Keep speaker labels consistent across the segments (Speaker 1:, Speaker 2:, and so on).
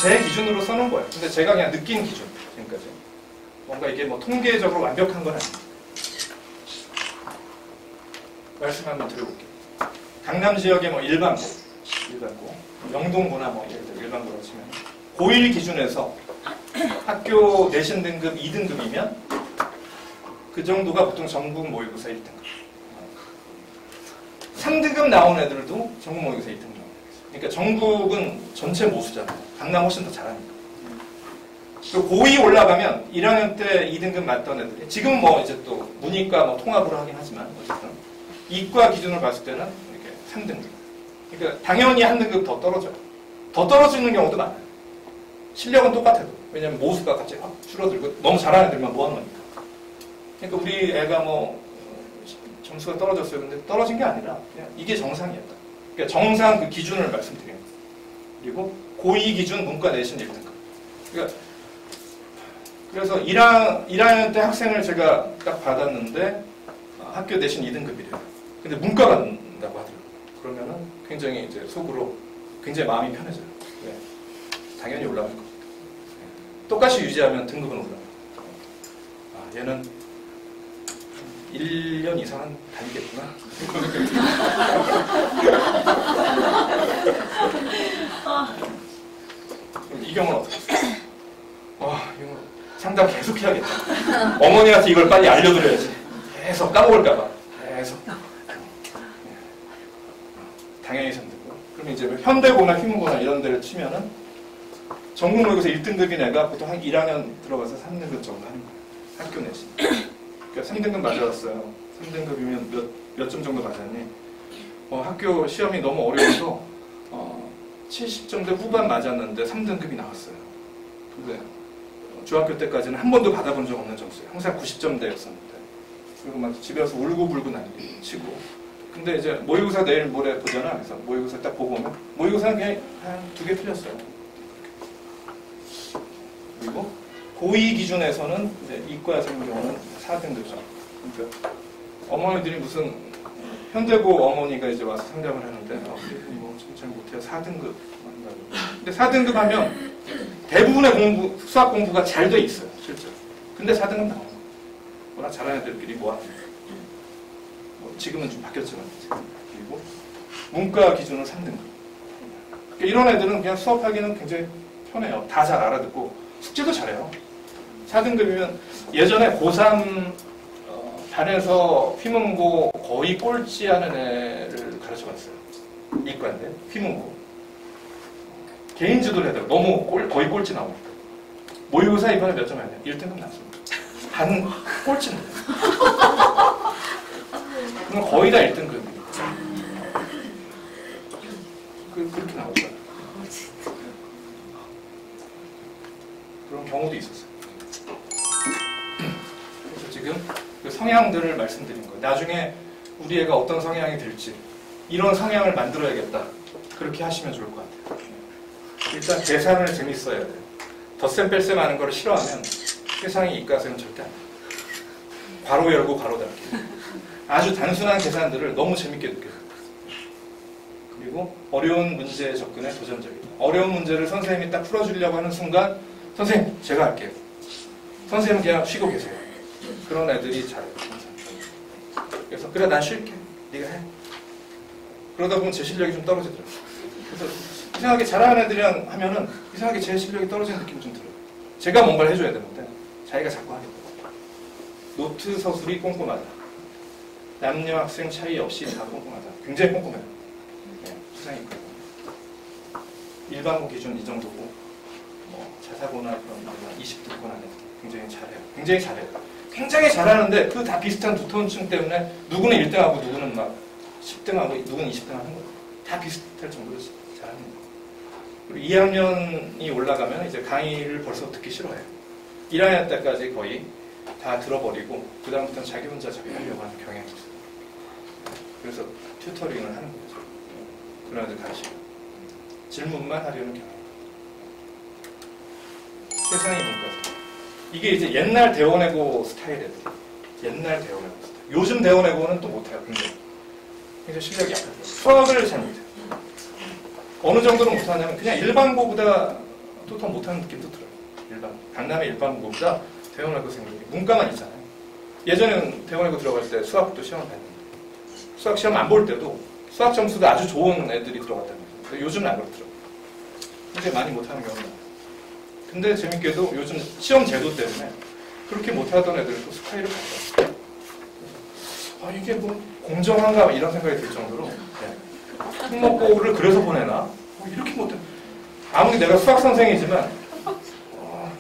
Speaker 1: 제 기준으로 써놓은 거예요. 근데 제가 그냥 느낀 기준, 지금까지. 뭔가 이게 뭐 통계적으로 완벽한 건 아닙니다. 말씀 한번 드려볼게요. 강남 지역의 뭐 일반고, 영동고나 뭐 예를 들어 일반고라고 치면 고1 기준에서 학교 내신 등급 2등급이면 그 정도가 보통 전국 모의고사 1등급. 3등급 나온 애들도 전국 모의고사 1등급 나와요. 그러니까 전국은 전체 모수잖아요. 강남 훨씬 더 잘하니까. 그리고 고2 올라가면 1학년 때 2등급 맞던 애들이 지금은 뭐 이제 또 문이과 뭐 통합으로 하긴 하지만 어쨌든 이과 기준으로 봤을 때는 이렇게 3등급. 그러니까 당연히 한 등급 더 떨어져요. 더 떨어지는 경우도 많아요. 실력은 똑같아도. 왜냐면 모수가 갑자기 확 줄어들고 너무 잘하는 애들만 모아놓으니까. 그러니까 우리 애가 뭐 점수가 떨어졌어요. 근데 떨어진 게 아니라 그냥 이게 정상이었다. 그러니까 정상 그 기준을 말씀드리는 거예요. 그리고 고2 기준 문과 내신 1등급. 그러니까 그래서 1학년 때 학생을 제가 딱 받았는데 학교 내신 2등급이래요. 근데 문과 간다고 하더라고요. 그러면은 굉장히 이제 속으로 굉장히 마음이 편해져요. 네. 당연히 올라갈 겁니다. 네. 똑같이 유지하면 등급은 올라가요. 아, 얘는 1년 이상은 다니겠구나. 이 경우는 어떻게 했어요? 이거 상담 계속 해야겠다. 어머니한테 이걸 빨리 알려드려야지. 계속 까먹을까봐. 계속. 당연히 3등급. 그러면 이제 현대고나 휘문고나 이런 데를 치면은 전국 모의고사 1등급인 애가 보통 한 1학년 들어가서 3등급 정도 하는 거예요. 학교 내신. 그러니까 3등급 맞았어요. 3등급이면 몇 점 정도 맞았니? 학교 시험이 너무 어려워서 70점대 후반 맞았는데 3등급이 나왔어요. 근데 중학교 때까지는 한 번도 받아본 적 없는 점수예요. 항상 90점대였었는데. 그리고 막 집에서 울고불고 난리 치고. 근데 이제 모의고사 내일 모레 보잖아. 그래서 모의고사 딱 보고 오면 모의고사는 그냥 한 2개 틀렸어요. 그리고 고2 기준에서는 이제 이과 같은 경우는 4등급이죠. 그러니까 어머니들이 무슨 현대고 어머니가 이제 와서 상담을 하는데 뭐 잘 못해요. 4등급 한다고. 근데 4등급 하면 대부분의 수학 공부가 잘 돼 있어요. 실제로. 근데 4등급 나와요. 워낙 잘하는 애들끼리 모아놓은 지금은 좀 바뀌었지만. 그리고 문과 기준은 3등급. 그러니까 이런 애들은 그냥 수업하기는 굉장히 편해요. 다 잘 알아듣고 숙제도 잘해요. 4등급이면 예전에 고3 반에서 휘문고 거의 꼴찌하는 애를 가르쳐봤어요. 이과인데 휘문고. 개인 지도를 해야 돼요. 너무 거의 꼴찌 나오니까. 모의고사 이번에 몇 점 해야 돼요? 1등급 나왔습니다. 반 꼴찌는 그럼 거의 다 1등급이니까. 그렇게 나오더라고요. 그런 경우도 있었어요. 그래서 지금 그 성향들을 말씀드린 거예요. 나중에 우리 애가 어떤 성향이 될지 이런 성향을 만들어야겠다. 그렇게 하시면 좋을 것 같아요. 일단 계산을 재밌어야 돼요. 덧셈 뺄셈 하는 걸 싫어하면 세상에 이과생은 절대 안 돼요. 괄호 열고 괄호 닫기. 아주 단순한 계산들을 너무 재밌게 느껴요. 그리고 어려운 문제에 접근에 도전적이다. 어려운 문제를 선생님이 딱 풀어주려고 하는 순간 선생님 제가 할게요. 선생님은 그냥 쉬고 계세요. 그런 애들이 잘해요. 그래서 그래 난 쉴게. 네가 해. 그러다 보면 제 실력이 좀 떨어지더라고요. 그래서 이상하게 잘하는 애들이랑 하면은 이상하게 제 실력이 떨어지는 느낌이 좀 들어요. 제가 뭔가를 해줘야 되는데 자기가 자꾸 하겠다. 노트 서술이 꼼꼼하다. 남녀 학생 차이 없이 다 꼼꼼하다. 굉장히 꼼꼼해요. 네, 세상이 그래요. 일반고 기준 이 정도고 자사고나 그런 20등권 안에 굉장히 잘해요. 굉장히 잘해요. 굉장히 잘하는데 그 다 비슷한 두터운층 때문에 누구는 1등하고 누구는 막 10등하고 누구는 20등 하는 거예요. 다 비슷할 정도로 잘하는 거예요. 그리고 2학년이 올라가면 이제 강의를 벌써 듣기 싫어해요. 1학년 때까지 거의 다 들어버리고 그 다음부터는 자기 혼자 하려고 하는 경향이 있어요. 그래서 튜터링을 하는 거죠. 그런 애들 가르치고 질문만 하려는 경향. 세상이 문과생. 이게 이제 옛날 대원외고 스타일이에요. 옛날 대원외고 스타일. 요즘 대원외고는 또 못해요. 굉장히 실력이 약하죠. 수학을 잘 못해요. 어느 정도로 못하냐면 그냥 일반고보다 또 더 못하는 느낌도 들어요. 강남의 일반고보다 대원외고생들이 문과만 있잖아요. 예전에는 대원외고 들어갈 때 수학도 시험을 봤는데 수학 시험 안 볼 때도 수학 점수도 아주 좋은 애들이 들어갔다면서요. 요즘은 안 그렇더라고요. 굉장히 많이 못하는 경우가 많아요. 근데 재밌게도 요즘 시험 제도 때문에 그렇게 못하던 애들은 또 스카이를 갔어요. 이게 뭐 공정한가 이런 생각이 들 정도로 특목고를 그래서 보내나? 이렇게 못해. 아무리 내가 수학 선생이지만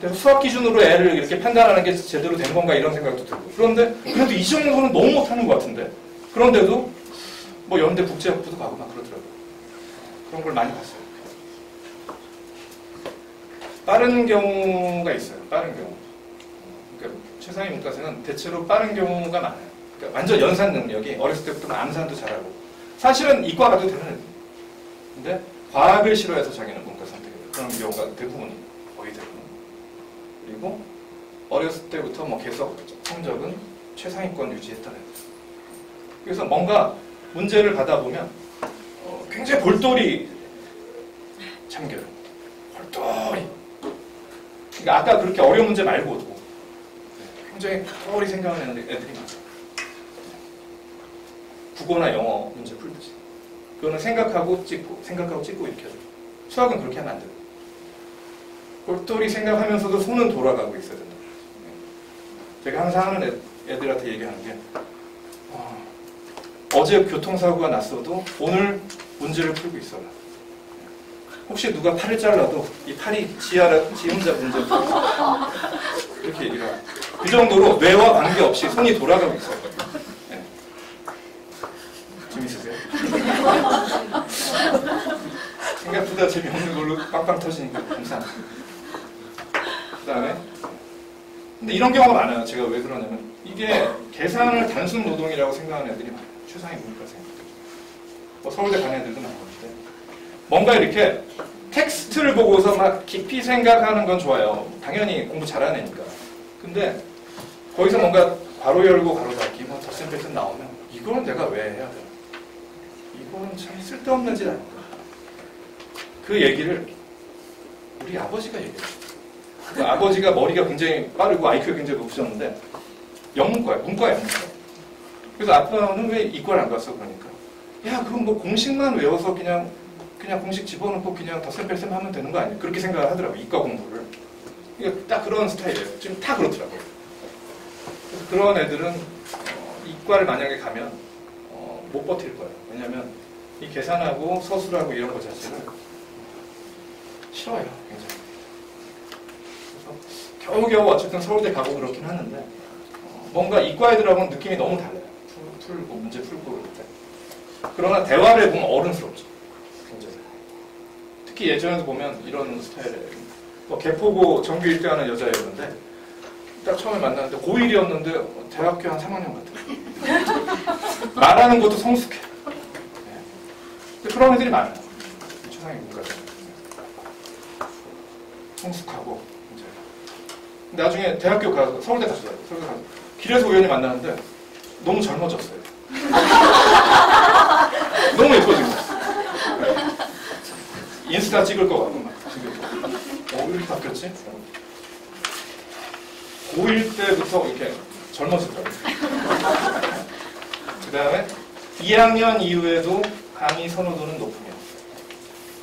Speaker 1: 내가 수학 기준으로 애를 이렇게 판단하는 게 제대로 된 건가 이런 생각도 들고. 그런데 그래도 이 정도는 너무 못하는 것 같은데. 그런데도 뭐 연대 국제학부도 가고 막 그러더라고요. 그런 걸 많이 봤어요. 빠른 경우가 있어요. 빠른 경우. 그러니까 최상위 문과생은 대체로 빠른 경우가 많아요. 그러니까 완전 연산 능력이 어렸을 때부터 암산도 잘하고. 사실은 이과 가도 되는 애들. 근데 과학을 싫어해서 자기는 문과 선택해요. 그런 경우가 대부분이 거의 대부분. 그리고 어렸을 때부터 뭐 계속 성적은 최상위권 유지했던 애들. 그래서 뭔가 문제를 받아보면 굉장히 볼똘히 참겨요. 볼똘히. 그러니까 아까 그렇게 어려운 문제 말고도 굉장히 똘똘히 생각하는 애들이 많아요. 국어나 영어 문제 풀듯이. 그거는 생각하고 찍고 이렇게 하죠. 수학은 그렇게 하면 안 돼요. 똘똘히 생각하면서도 손은 돌아가고 있어야 된다. 제가 항상 하는 애들한테 얘기하는 게 어제 교통사고가 났어도 오늘 문제를 풀고 있어라. 혹시 누가 팔을 잘라도 이 팔이 지 혼자 문제를 풀고 있어라. 이렇게 얘기를 해요. 그 정도로 뇌와 관계없이 손이 돌아가고 있어요. 네. 재밌으세요? 생각보다 재미없는 걸로 빵빵 터지니까 감사합니다. 그 다음에 근데 이런 경우가 많아요. 제가 왜 그러냐면 이게 계산을 단순 노동이라고 생각하는 애들이 많아요. 최상위 문과생들. 뭐 서울대 가는 애들도 많은데 뭔가 이렇게 텍스트를 보고서 막 깊이 생각하는 건 좋아요. 당연히 공부 잘하는 애니까. 근데 거기서 뭔가 괄호 열고 괄호 닫기 뭐 덧셈 뺄셈 나오면 이거는 내가 왜 해야 되나? 이거는 참 쓸데없는 짓 아닌가? 그 얘기를 우리 아버지가 얘기해요. 그 아버지가 머리가 굉장히 빠르고 IQ가 굉장히 높으셨는데 영문과예요. 문과예요. 문과. 그래서 아빠는 왜 이과를 안 갔어? 그러니까 야 그럼 뭐 공식만 외워서 그냥 공식 집어넣고 그냥 덧셈 뺄셈 하면 되는 거 아니야? 그렇게 생각을 하더라고요. 이과 공부를. 이게 딱 그런 스타일이에요. 지금 다 그렇더라고요. 그래서 그런 애들은 이과를 만약에 가면 못 버틸 거예요. 왜냐하면 이 계산하고 서술하고 이런 거 자체를 싫어요. 굉장히. 그래서 겨우겨우 어쨌든 서울대 가고 그렇긴 하는데 뭔가 이과 애들하고는 느낌이 너무 달라요. 풀고 문제 풀고 그럴 때. 그러나 대화를 보면 어른스럽죠. 굉장히. 특히 예전에도 보면 이런 스타일의 뭐 개포고 전교 1등하는 여자였는데 딱 처음에 만났는데 고1이었는데 대학교 한 3학년 같아요. 말하는 것도 성숙해. 네. 그런 애들이 많아요. 최상위 문과생. 성숙하고 이제 나중에 대학교 가서 서울대 갔어요. 서울대 가서 길에서 우연히 만나는데 너무 젊어졌어요. 너무 예뻐진 거예요. 인스타 찍을 것 같고 막 왜 이렇게 바뀌었지? 고1 때부터 이렇게 젊어지더라고요. 그 다음에 2학년 이후에도 강의 선호도는 높으며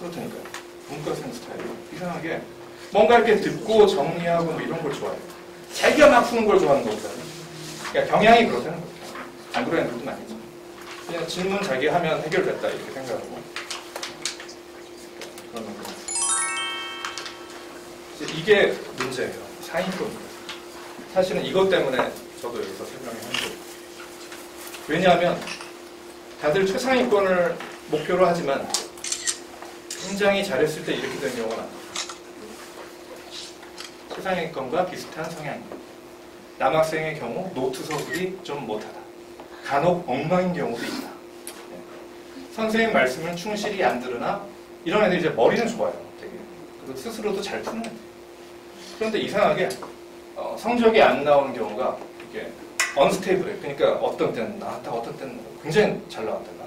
Speaker 1: 그렇다니까요. 문과생 스타일이 이상하게 뭔가 이렇게 듣고 정리하고 뭐 이런 걸 좋아해요. 자기가 막 푸는 걸 좋아하는 것보다는 그러니까 경향이 그렇다는 거죠. 안 그러는 분도 많겠죠. 그냥 질문 자기 하면 해결됐다 이렇게 생각하고 그러는 거. 이게 문제예요. 상위권입니다. 사실은 이것 때문에 저도 여기서 설명을 한 거예요. 왜냐하면 다들 최상위권을 목표로 하지만 굉장히 잘했을 때 이렇게 되는 경우가 많아요. 최상위권과 비슷한 성향입니다. 남학생의 경우 노트 서술이 좀 못하다. 간혹 엉망인 경우도 있다. 네. 선생님 말씀을 충실히 안 들으나 이런 애들이 이제 머리는 좋아요. 되게. 그리고 스스로도 잘 푸는 애들. 그런데 이상하게 성적이 안 나오는 경우가 이게 언스테이블해요. 그러니까 어떤 때는 나왔다, 어떤 때는 굉장히 잘 나왔다가.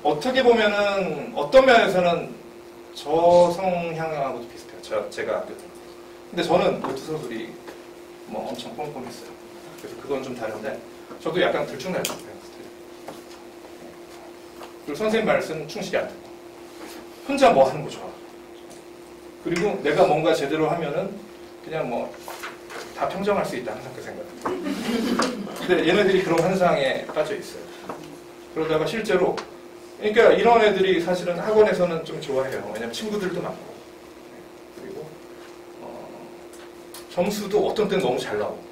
Speaker 1: 어떻게 보면은 어떤 면에서는 저 성향하고도 비슷해요. 제가 학교 때. 근데 저는 노트 서술이 뭐 엄청 꼼꼼했어요. 그래서 그건 좀 다른데 저도 약간 들쭉날쭉해요. 그리고 선생님 말씀 충실히 안 듣고 혼자 뭐 하는 거 좋아. 그리고 내가 뭔가 제대로 하면은 그냥 뭐 다 평정할 수 있다, 항상 그 생각. 근데 얘네들이 그런 환상에 빠져 있어요. 그러다가 실제로, 그러니까 이런 애들이 사실은 학원에서는 좀 좋아해요. 왜냐면 친구들도 많고. 그리고 점수도 어떤 때는 너무 잘 나오고.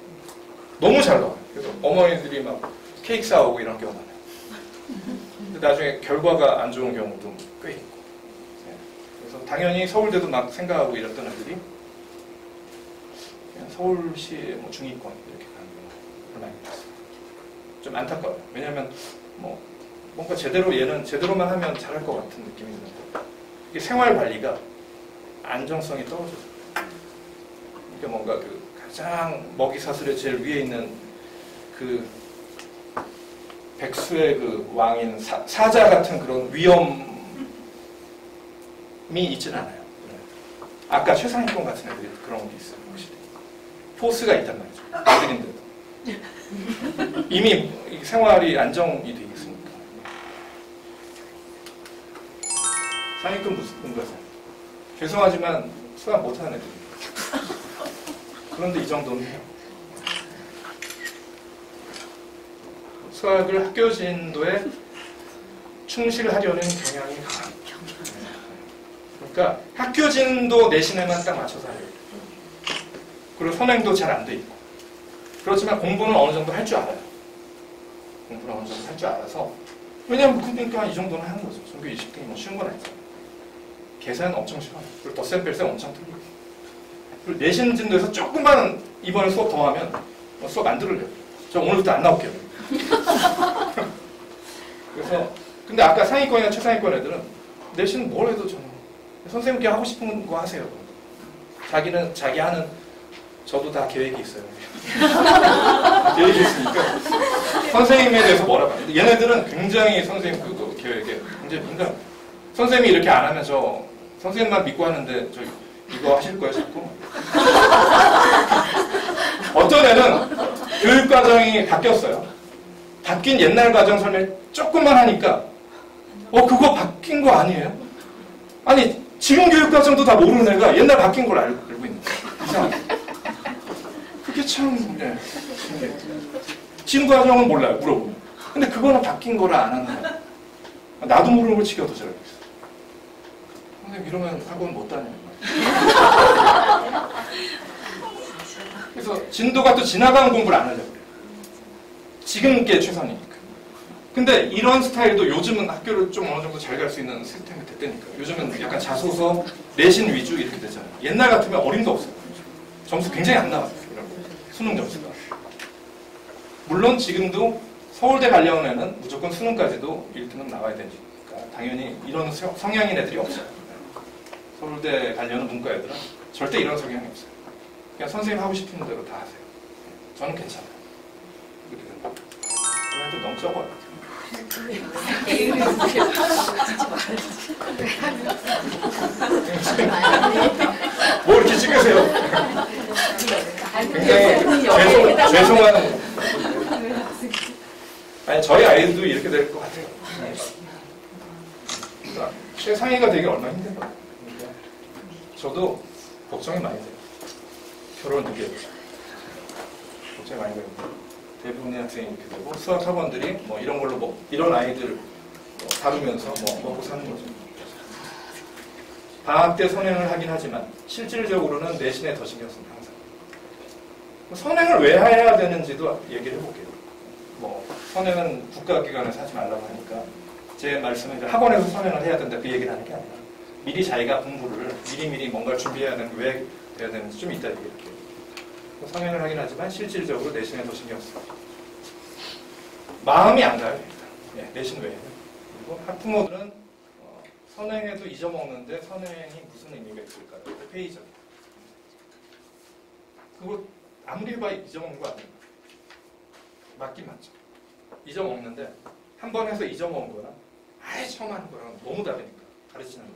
Speaker 1: 너무 잘 나와요. 그래서 어머니들이 막 케이크 사오고 이런 경우 많아요. 근데 나중에 결과가 안 좋은 경우도 꽤 있고. 그래서 당연히 서울대도 막 생각하고 이랬던 애들이 그냥 서울시 뭐 중위권 이렇게 가는 경우를 많이 봤어요. 좀 안타까워요. 왜냐하면 뭐 뭔가 제대로 얘는 제대로만 하면 잘할 것 같은 느낌이 있는데 이게 생활 관리가 안정성이 떨어져요. 그러니까 뭔가 그 가장 먹이 사슬의 제일 위에 있는 그 백수의 그 왕인 사자 같은 그런 위험이 있지는 않아요. 아까 최상위권 같은 애들이 그런 게 있어요. 확실히 포스가 있단 말이죠. 애들인데도 이미 생활이 안정이 돼 있으니까. 상위권 문과생 죄송하지만 수학 못하는 애들이에요. 그런데 이 정도는 해요. 수학을 학교 진도에 충실하려는 경향이 강합니다. 그러니까 학교 진도 내신에만 딱 맞춰서 하려고 해요. 그리고 선행도 잘 안 돼 있고. 그렇지만 공부는 어느 정도 할 줄 알아요. 공부는 어느 정도 할 줄 알아서. 왜냐면 그러니까 이 정도는 하는 거죠. 전교 20등이 뭐 쉬운 건 아니잖아요. 계산은 엄청 쉬워요. 그리고 덧셈 뺄셈 엄청 틀리고. 그리고 내신 진도에서 조금만 이번에 수업 더 하면 수업 안 들으려고. 저 오늘부터 안 나올게요. 그래서 근데 아까 상위권이나 최상위권 애들은 내신 뭘 해도 저는 선생님께 하고 싶은 거 하세요. 자기는 자기 하는 저도 다 계획이 있어요. 계획이 있으니까 선생님에 대해서 뭐라고 하는데 얘네들은 굉장히 선생님 그 계획에 굉장히 민감. 선생님이 이렇게 안 하면 저 선생님만 믿고 하는데 저 이거 하실 거예요 자꾸. 어떤 애는 교육과정이 바뀌었어요. 바뀐 옛날 과정 설명 조금만 하니까 그거 바뀐 거 아니에요? 아니 지금 교육과정도 다 모르는 애가 옛날 바뀐 걸 알고 있는 거예요. 이상하게. 그게 참 신기해요. 지금 과정은 몰라요. 물어보면. 근데 그거는 바뀐 거를 안 하는 거야. 나도 모르는 걸 지가 더 잘 알고 있어. 선생님 이러면 학원 못 다녀요. 그래서 진도가 또 지나가는 공부를 안 하려고 그래요. 지금 게 최선이니까. 근데 이런 스타일도 요즘은 학교를 좀 어느 정도 잘 갈 수 있는 시스템이 됐다니까. 요즘은 약간 자소서, 내신 위주 이렇게 되잖아요. 옛날 같으면 어림도 없어요. 점수 굉장히 안 나와요. 수능 점수가. 물론 지금도 서울대 가려는 애는 무조건 수능까지도 1등은 나와야 되니까 당연히 이런 성향인 애들이 없어요. 서울대 가려는 문과 애들은 절대 이런 성향이 없어요. 그냥 선생님 하고 싶은 대로 다 하세요. 저는 괜찮아요. 그렇게 된다. 그런 애들 너무 적어요. 뭐 이렇게 찍으세요? 굉장히 죄송한. 아니 저희 아이들도 이렇게 될 것 같아요. 그러니까 최상위가 되기 얼마나 힘들어요. 그러니까 저도 걱정이 많이 돼요. 결혼 이게 걱정이 많이 돼요. 대부분의 학생이 이렇게 되고 수학 학원들이 뭐 이런 걸로 뭐 이런 아이들 다루면서 뭐 먹고 사는 거죠. 방학 때 선행을 하긴 하지만 실질적으로는 내신에 더 신경 씁니다. 항상. 선행을 왜 해야 되는지도 얘기를 해볼게요. 뭐 선행은 국가기관에서 하지 말라고 하니까 제 말씀은 이제 학원에서 선행을 해야 된다 그 얘기를 하는 게 아니라 미리 자기가 공부를 미리미리 뭔가를 준비해야 되는 왜 돼야 되는지 좀 이따 얘기할게요. 선행을 하긴 하지만 실질적으로 내신에 더 신경 써요. 마음이 안 가요. 네, 내신 외에는. 그리고 학부모들은 선행에도 잊어먹는데 선행이 무슨 의미가 있을까요? 회의적. 그거 아무리 해봐야 잊어먹는 거 아니에요. 맞긴 맞죠. 잊어먹는데 한 번 해서 잊어먹은 거랑 아예 처음 하는 거랑 너무 다르니까 가르치는 거.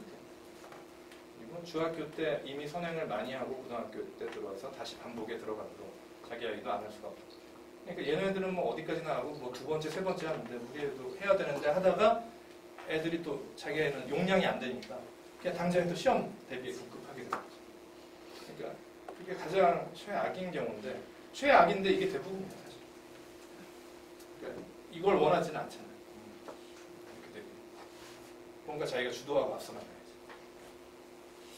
Speaker 1: 아니고 중학교 때 이미 선행을 많이 하고 고등학교 때 들어와서 다시 반복에 들어가도록 자기 아이도 안 할 수가 없죠. 그러니까 얘네들은 뭐 어디까지나 하고 뭐 두 번째, 세 번째 하는데 우리 애도 해야 되는데 하다가 애들이 또 자기 애는 용량이 안 되니까 그냥 당장에 또 시험 대비에 급급하게 되는 거죠. 그러니까 그게 가장 최악인 경우인데 최악인데 이게 대부분이에요 사실. 그러니까 이걸 원하지는 않잖아요. 이렇게 되고 뭔가 자기가 주도하고 앞서 나가야지.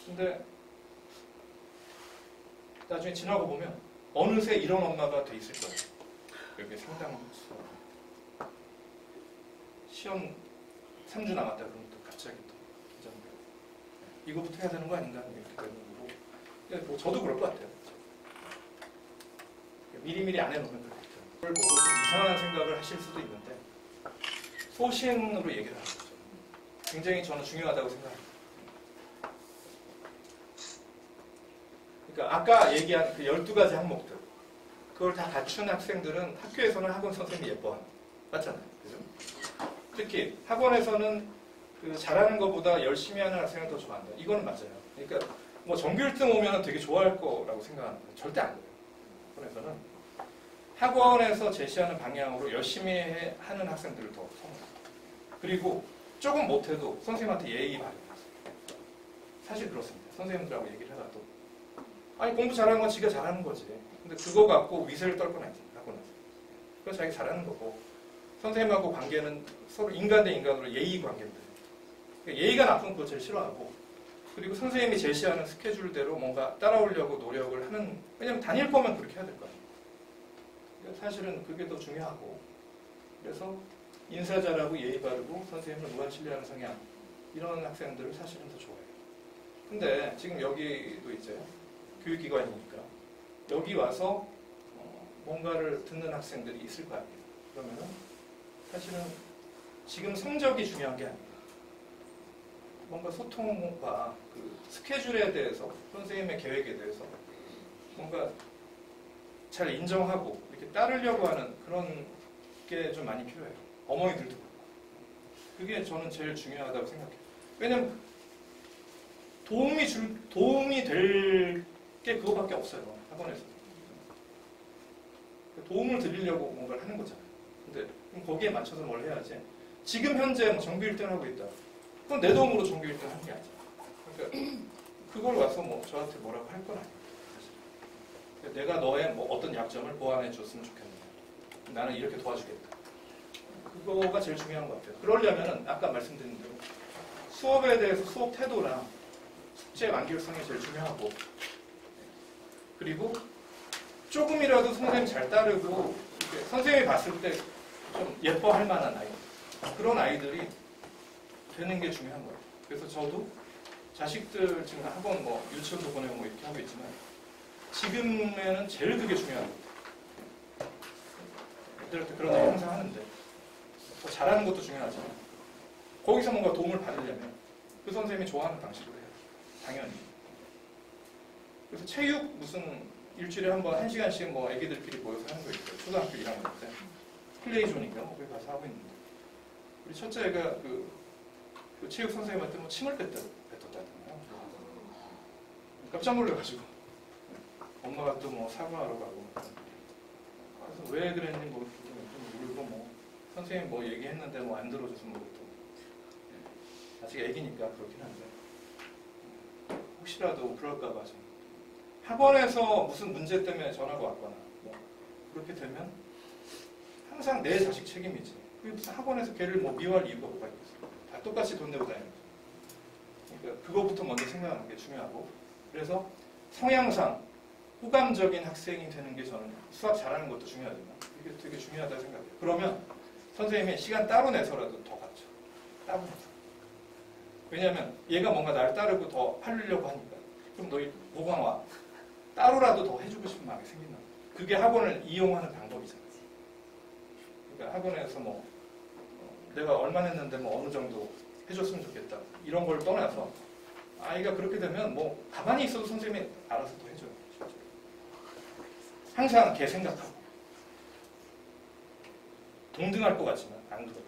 Speaker 1: 근데 나중에 지나고 보면 어느새 이런 엄마가 돼 있을 거예요. 여기 상당수. 시험 3주 남았다 그러면 또 갑자기 또 긴장돼요. 이거부터 해야 되는 거 아닌가 이렇게 되는 거고. 뭐 저도 그럴 것 같아요. 미리미리 안 해놓으면 그렇겠죠. 그걸 보고 좀 이상한 생각을 하실 수도 있는데 소신으로 얘기를 하는 거죠. 굉장히 저는 중요하다고 생각합니다. 그러니까 아까 얘기한 그 12가지 항목들 그걸 다 갖춘 학생들은 학교에서는 학원 선생님이 예뻐하는 맞잖아요. 그죠? 특히 학원에서는 그 잘하는 것보다 열심히 하는 학생을 더 좋아한다. 이거는 맞아요. 그러니까 뭐 전교 1등 오면 되게 좋아할 거라고 생각하는 거예요. 절대 안 그래요. 학원에서는 학원에서 제시하는 방향으로 열심히 하는 학생들을 더 선호해요. 그리고 조금 못해도 선생님한테 예의 바르게 하세요. 사실 그렇습니다. 선생님들하고 얘기를 해봐도 아니 공부 잘하는 건 지가 잘하는 거지. 근데 그거 갖고 위세를 떨거나 있습니다. 학원에서. 그건 자기 잘하는 거고 선생님하고 관계는 서로 인간 대 인간으로 예의 관계인데 그러니까 예의가 나쁜 거 제일 싫어하고 그리고 선생님이 제시하는 스케줄대로 뭔가 따라오려고 노력을 하는 왜냐면 다닐 거면 그렇게 해야 될 거 아니에요. 그러니까 사실은 그게 더 중요하고 그래서 인사 잘하고 예의 바르고 선생님을 무한 신뢰하는 성향 이런 학생들을 사실은 더 좋아해요. 근데 지금 여기도 이제 교육기관이니까 여기 와서 뭔가를 듣는 학생들이 있을 거 아니에요. 그러면은 사실은 지금 성적이 중요한 게 아니에요. 뭔가 소통과 그 스케줄에 대해서 선생님의 계획에 대해서 뭔가 잘 인정하고 이렇게 따르려고 하는 그런 게 좀 많이 필요해요. 어머니들도 그렇고. 그게 저는 제일 중요하다고 생각해요. 왜냐면 도움이 될 게 그거밖에 없어요. 학원에서. 도움을 드리려고 뭔가를 하는 거잖아요. 근데 그럼 거기에 맞춰서 뭘 해야지. 지금 현재 뭐 전교 1등 하고 있다. 그건 내 도움으로 전교 1등 하는 게 아니잖아. 그러니까 그걸 와서 뭐 저한테 뭐라고 할 건 아니에요. 사실. 그러니까 내가 너의 뭐 어떤 약점을 보완해 줬으면 좋겠는데 나는 이렇게 도와주겠다. 그거가 제일 중요한 것 같아요. 그러려면은 아까 말씀드린 대로 수업에 대해서 수업 태도랑 숙제 완결성이 제일 중요하고 그리고 조금이라도 선생님 잘 따르고 선생님이 봤을 때 좀 예뻐할 만한 아이 그런 아이들이 되는 게 중요한 거예요. 그래서 저도 자식들 지금 학원 뭐 유치원도 보내고 뭐 이렇게 하고 있지만 지금에는 제일 그게 중요한 거예요. 애들한테 그런 얘기 항상 하는데 더 잘하는 것도 중요하지만 거기서 뭔가 도움을 받으려면 그 선생님이 좋아하는 방식으로 해요. 당연히. 그래서 체육 무슨 일주일에 한 번 1시간씩 뭐 애기들끼리 모여서 하는 거 있어요. 초등학교 1학년 때. 플레이존인가? 거기 가서 하고 있는데. 우리 첫째 애가 그 체육 선생님한테 뭐 침을 뱉었다잖아요. 깜짝 놀라가지고. 엄마가 또 뭐 사과하러 가고. 그래서 왜 그랬니? 뭐 좀 울고 뭐. 선생님 뭐 얘기했는데 뭐 안 들어줘서 뭐 또. 아직 애기니까 그렇긴 한데. 혹시라도 그럴까봐 좀. 학원에서 무슨 문제 때문에 전화가 왔거나 뭐 그렇게 되면 항상 내 자식 책임이지. 그게 무슨 학원에서 걔를 뭐 미워할 이유가 뭐가 있겠어. 다 똑같이 돈 내고 다니는 거죠. 그러니까 그거부터 먼저 생각하는 게 중요하고 그래서 성향상 호감적인 학생이 되는 게 저는 수학 잘하는 것도 중요하지만 이게 되게 중요하다고 생각해요. 그러면 선생님이 시간 따로 내서라도 더 가르쳐. 따로 내서. 왜냐하면 얘가 뭔가 나를 따르고 더 하려고 하니까 그럼 너희 뭐가 와. 따로라도 더 해주고 싶은 마음이 생긴다. 그게 학원을 이용하는 방법이잖아요. 그러니까 학원에서 뭐 내가 얼마 했는데 뭐 어느 정도 해줬으면 좋겠다. 이런 걸 떠나서 아이가 그렇게 되면 뭐 가만히 있어도 선생님이 알아서 더 해줘요. 실제로. 항상 걔 생각하고 동등할 것 같지만 안 그렇다.